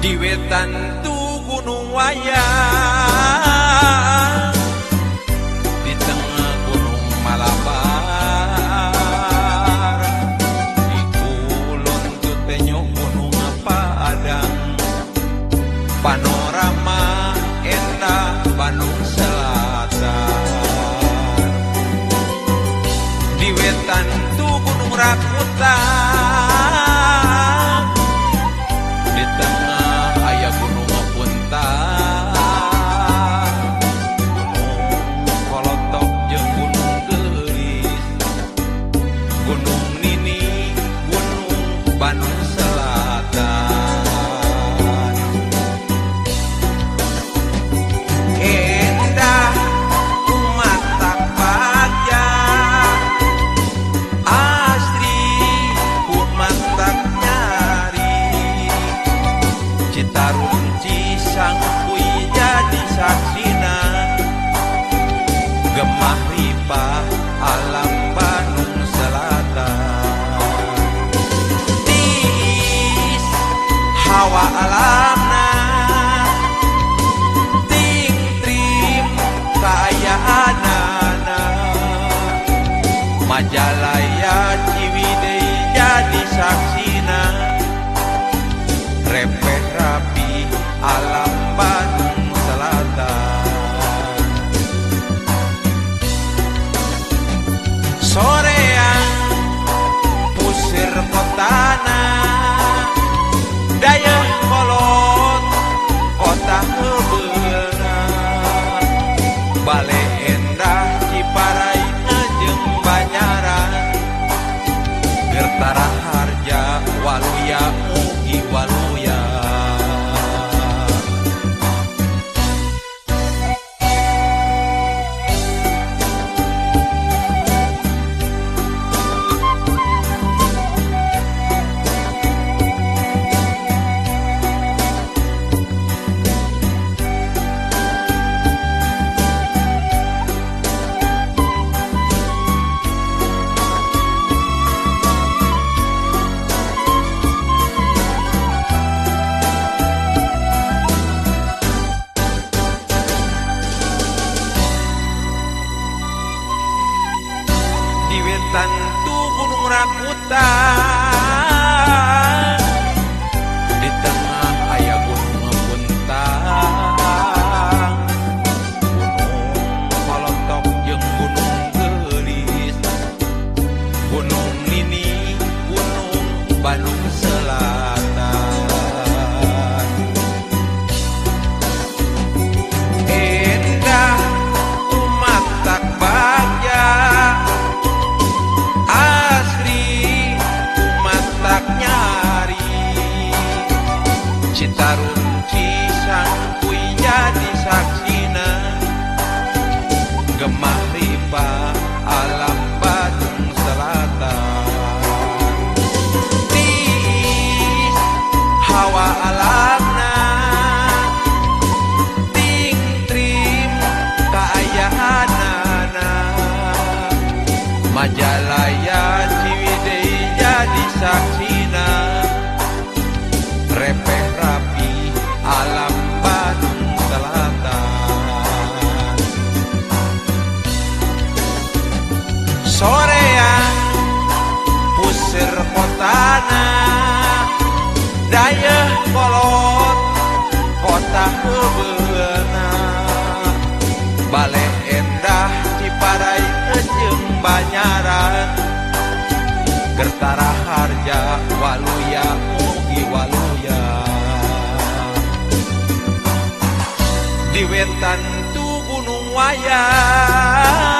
di wetan tu Gunung Wayang, di tengah Gunung Malabar, di kulon tu tenyo Gunung Padang, panorama endah Bandung Selatan, di wetan tu Gunung Rakutan, di tengah aya Gunung Puntang, Gunung Kolotok jeung Gunung Gelis, Gunung Nini, Gunung Bandung Selatan. Endah umatak baja, asri umatak nyari, Citarum Cisangkuy jadi saksina, gemah ripah alam Bandung Selatan. Tiis hawa alamna, ting trim kaayaanana, Majalaya Ciwidey jadi saksina, repeh rapi alam Bandung Selatan. Soreang pusir kotana, daya kolot kota Hebeuna, Bale Endah Ciparai jeung Banyaran, Gertara Harja Waluya Mugi Waluya. Di wetan tu Gunung Rakutan, di tengah aya Gunung Puntang, Gunung Kolotok jeung Gunung Gelis, Gunung Nini, Gunung Bandung Selatan. Endah umatak baja, asri umatak nyari, Citarum Cisangkuy jadi saksina, gemah ripah alam Bandung Selatan. Tiis hawa alamna, ting trim kaayaanana, Majalaya Ciwidey jadi saksina, repeh rapi alam Bandung Selatan. Soreang pusir kotana, daya kolot kota Hebeuna, Bale Endah Ciparai jeung Banyaran, Gertara Harja Waluya Mugi Waluya. Di wetan tu Gunung Wayang,